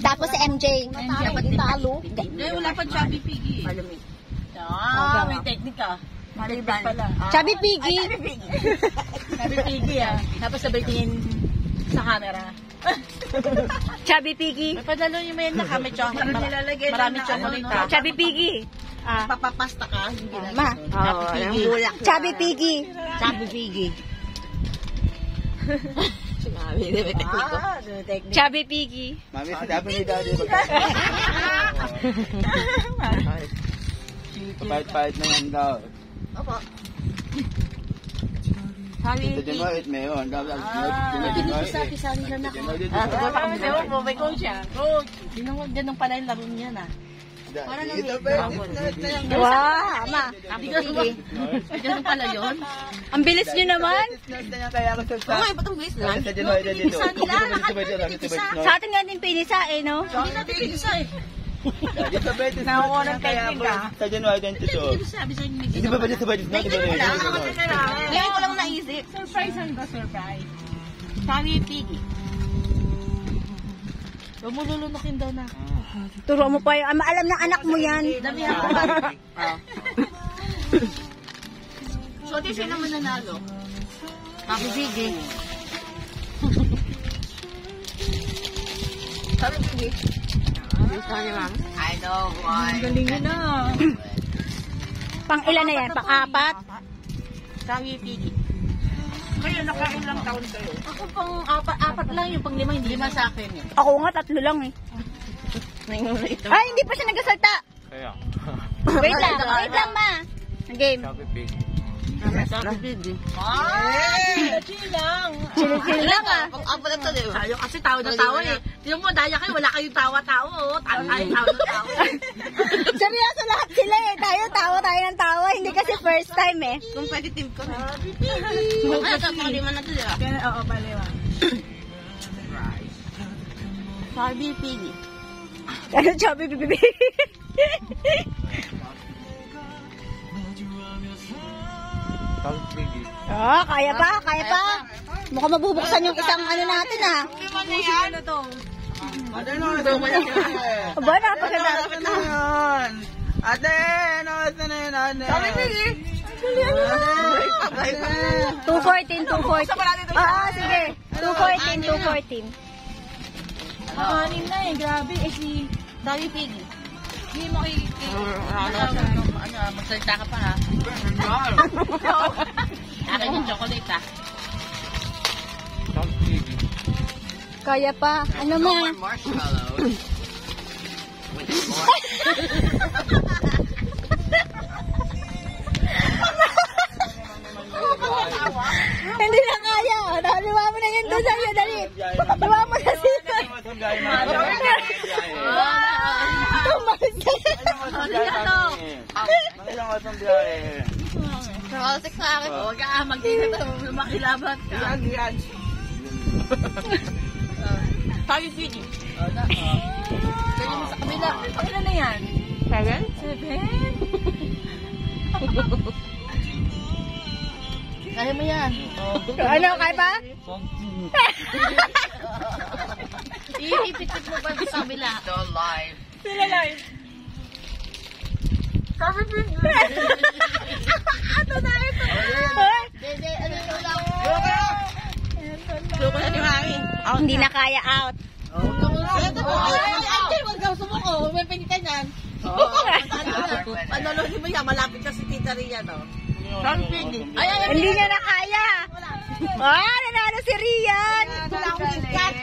Tapos si MJ. Dapat talo. Wala pa Chubby Piggy. May technique ka. Malibig pala. Chubby Piggy. Chubby Piggy Tapos sabay tingin sa camera. Chubby Piggy. May padalo yung may may chocolate. Maraming chocolate. Chubby Piggy. Papapasta ka. Ma. Chubby Piggy. Chubby Piggy. Chubby Piggy. Mami, sinabi ni Daddy. Kapait-pait na yan daw. Opo. Ito din mo, it may yun. Pisa-pisa nila na ako. May coach siya. Coach. Ganun pala yung laro niya na. Wow, ama. Ganun pala yun. Ang bilis nyo naman. Okay, ba't ang bilis lang? Pisa nila. Sa atin nga din pinisa no? Hindi natin pinisa Nakuha ng technique Sa January 22. Hindi ba ba dyan sa budget na? Ngayon ko lang naisip. Surprise ang ba? Surprise. Chubby Piggy. Huwag mo lulunukin daw na. Turo mo pa yun. Alam ng anak mo yan. Dami ako ba? So, di siya naman nanalo. Chubby Piggy. Chubby Piggy. I know, boy. Galing na. Pang ilan na yan? Pang apat? Chubby Piggy. Kayo, nakailang taon kayo? Ako pang apat lang yung pang lima, hindi lima sa akin eh. Ako nga, 3 lang eh. Ay, hindi pa siya nagsasalta. Kaya. Wait lang ma. Game. Chubby Pig. Chubby Piggy. Chill lang. Chill lang Pang-apat na to, diba? Tayo kasi tawa na tawa eh. Tingnan mo, daya kayo, wala kayong tawa-tawa oh. Tayo tawa na tawa. Seryoso lahat sila eh. Tayo ng tawa. Hindi kasi first time eh. Competitive ko. Chubby Piggy. Ano ito, pang-lima na to, diba? Oo, paliwa. Chubby Piggy. Ano Chubby Piggy? Chubby Pig. Oh, kaya pa. Mukhang mabubuksan yung isang ano natin ah. Ano to? Aba, napakaganda. Ate, ano na yun, ate? Chubby Piggy. 214. Sige. 214. Makanin na eh, grabe. Eh si Chubby Piggy. Hindi mo Magsalita ka pa ha. Akin yung chocolate ha. Chubby Pig. Kaya pa. Ano ma? Hindi na kaya. Liwa mo na yun doon sa'yo. Dali. Liwa mo na sila. Nakasik sa akin. Huwag ka magdito. Makilabat ka. Yan. Chubby Piggy. Kaya mo sa kabila. Pakila na yan. 7? Kaya mo yan. Ano, kaya pa? Ipitit mo ba sa kabila? Still live. Sila live. Chubby Piggy. Ano na ito? Dede, ano yung lang? Suko na ni Mami. Hindi na kaya out. Huwag daw sumuko. May pinitan yan. Panolohin mo yan. Malapit na si Tita Rian. Chubby Piggy. Hindi niya na kaya. Nanalo si Rian. Wala akong gift card.